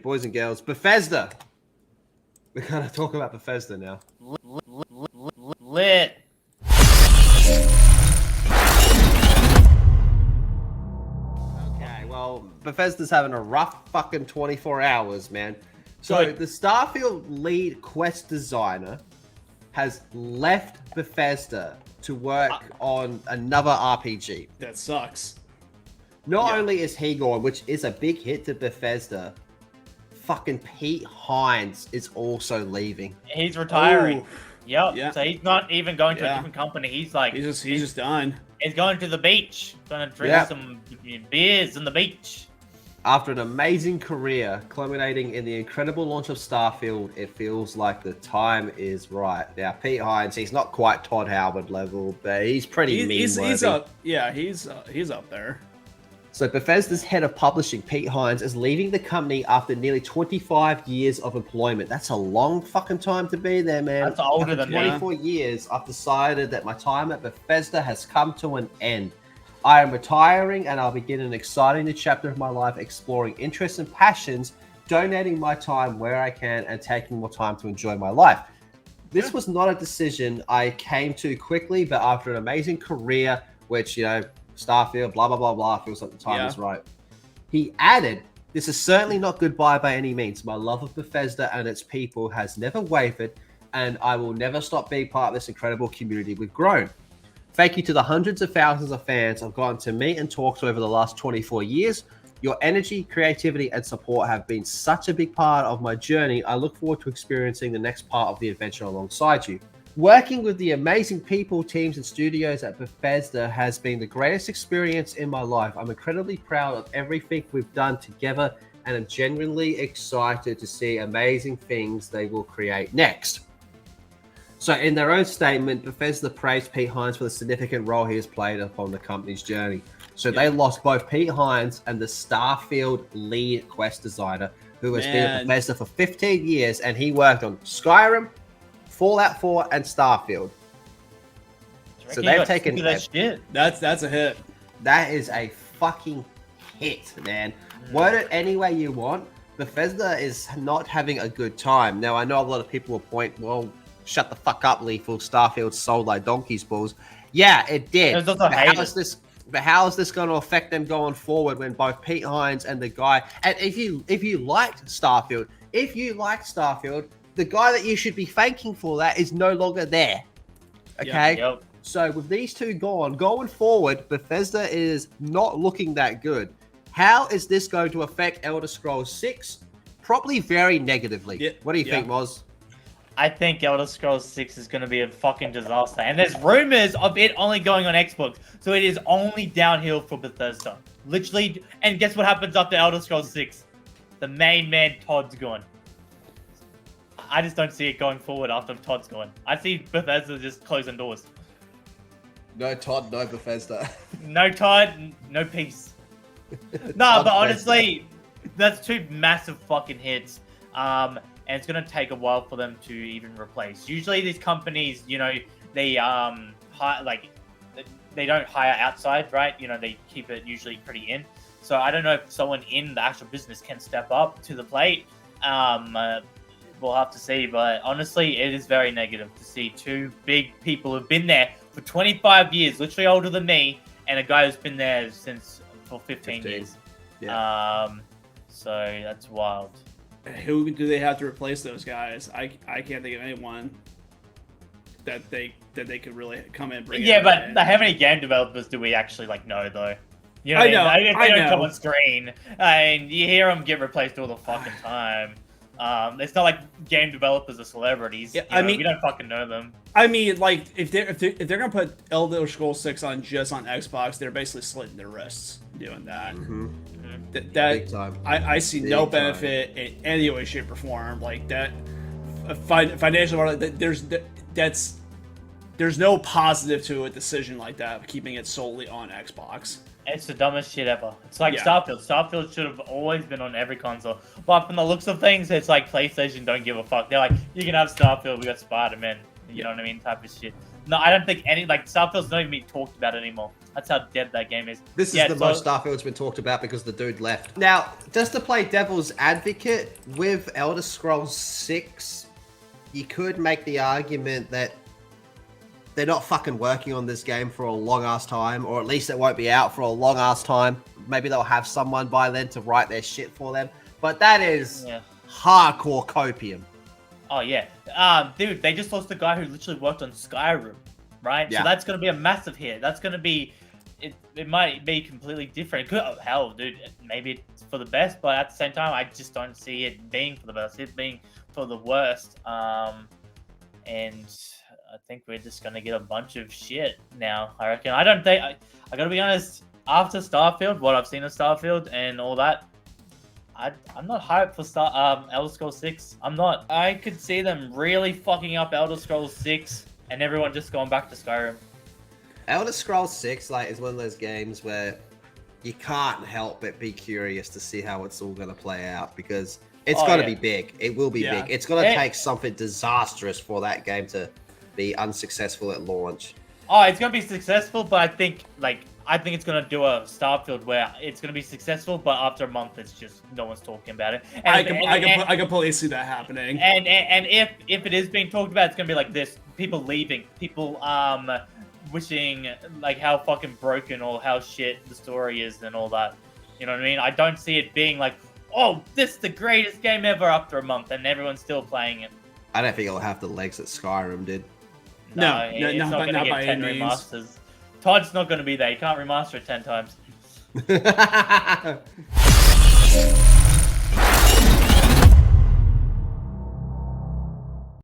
Boys and girls, Bethesda. We're gonna talk about Bethesda now. Lit. Okay, well, Bethesda's having a rough fucking 24 hours, man. So Good. the Starfield lead quest designer has left Bethesda to work on another RPG. That sucks. Not only is he gone, which is a big hit to Bethesda, fucking Pete Hines is also leaving. He's retiring. Ooh. Yep. Yeah. So he's not even going to a Yeah. different company. He's like He's just done. he's going to the beach. Going to drink Yep. some beers on the beach. After an amazing career culminating in the incredible launch of Starfield, it feels like the time is right. Now, Pete Hines, he's not quite Todd Howard level, but he's pretty He's meme-worthy. up. Yeah, he's up there. So Bethesda's head of publishing, Pete Hines, is leaving the company after nearly 25 years of employment. That's a long fucking time to be there, man. That's older than me. 24 years, I've decided that my time at Bethesda has come to an end. I am retiring and I'll begin an exciting new chapter of my life exploring interests and passions, donating my time where I can and taking more time to enjoy my life. This was not a decision I came to quickly, but after an amazing career, which, you know, Starfield, blah, blah, blah, blah, feels like the time is right. He added, this is certainly not goodbye by any means. My love of Bethesda and its people has never wavered, and I will never stop being part of this incredible community we've grown. Thank you to the hundreds of thousands of fans I've gotten to meet and talk to over the last 24 years. Your energy, creativity, and support have been such a big part of my journey. I look forward to experiencing the next part of the adventure alongside you. Working with the amazing people, teams, and studios at Bethesda has been the greatest experience in my life. I'm incredibly proud of everything we've done together, and I'm genuinely excited to see amazing things they will create next. So in their own statement, Bethesda praised Pete Hines for the significant role he has played upon the company's journey. So they lost both Pete Hines and the Starfield lead quest designer, who has been at Bethesda for 15 years, and he worked on Skyrim, Fallout 4, and Starfield. So they've taken that shit. That's a hit. That is a fucking hit, man. Word it any way you want. Bethesda is not having a good time. Now, I know a lot of people will point, well, shut the fuck up, Lethal. Starfield sold like donkey's balls. Yeah, it did. But how is this going to affect them going forward when both Pete Hines and the guy, and if you liked Starfield, the guy that you should be thanking for that is no longer there. Okay? Yep. So with these two going forward, Bethesda is not looking that good. How is this going to affect Elder Scrolls 6? Probably very negatively. Yeah. What do you think, Moz? I think Elder Scrolls 6 is going to be a fucking disaster. And there's rumors of it only going on Xbox. So it is only downhill for Bethesda. Literally. And guess what happens after Elder Scrolls 6? The main man, Todd's gone. I just don't see it going forward after Todd's gone. I see Bethesda just closing doors. No Todd, no Bethesda. No Todd, no peace. No, but honestly, that's two massive fucking hits. And it's gonna take a while for them to even replace. Usually, these companies, you know, they hire, like, they don't hire outside, right? You know, they keep it usually pretty in. So I don't know if someone in the actual business can step up to the plate. We'll have to see. But honestly, it is very negative to see two big people who've been there for 25 years, literally older than me, and a guy who's been there for 15 years. Yeah. So that's wild. Who do they have to replace those guys? I can't think of anyone that they could really come in and bring. Yeah, but how many game developers do we actually know though? You know, I know. They don't come on screen, and you hear them get replaced all the fucking time. It's not like game developers are celebrities. Yeah, I mean, we don't fucking know them. I mean, like if they're gonna put Elder Scrolls 6 on just on Xbox, they're basically slitting their wrists doing that. Mm-hmm. That I see no benefit in any way, shape, or form. Like that financial, there's no positive to a decision like that, keeping it solely on Xbox. It's the dumbest shit ever. It's like Starfield. Starfield should have always been on every console. But from the looks of things, it's like PlayStation don't give a fuck. They're like, you can have Starfield, we got Spider-Man. You know what I mean? Type of shit. No, I don't think Starfield's not even being talked about anymore. That's how dead that game is. This is the most Starfield's been talked about because the dude left. Now, just to play devil's advocate, with Elder Scrolls 6, you could make the argument that they're not fucking working on this game for a long-ass time, or at least it won't be out for a long-ass time. Maybe they'll have someone by then to write their shit for them. But that is hardcore copium. Oh, yeah. Dude, they just lost the guy who literally worked on Skyrim, right? Yeah. So that's going to be a massive hit. That's going to be... It might be completely different. Hell, dude, maybe it's for the best, but at the same time, I just don't see it being for the best. It being for the worst. And I think we're just going to get a bunch of shit now, I reckon. I don't think... I got to be honest, after Starfield, what I've seen of Starfield and all that, I'm not hyped for Elder Scrolls 6. I'm not. I could see them really fucking up Elder Scrolls 6 and everyone just going back to Skyrim. Elder Scrolls 6 is one of those games where you can't help but be curious to see how it's all going to play out, because it's going to be big. It will be big. It's going to take something disastrous for that game to be unsuccessful at launch. Oh, it's going to be successful, but I think it's going to do a Starfield where it's going to be successful, but after a month, it's just no one's talking about it. I can completely see that happening. And if it is being talked about, it's going to be like this: people leaving, people wishing how fucking broken or how shit the story is and all that. You know what I mean? I don't see it being like, oh, this is the greatest game ever after a month, and everyone's still playing it. I don't think it'll have the legs that Skyrim did. No, it's not going to get 10 remasters. Todd's not going to be there. You can't remaster it 10 times.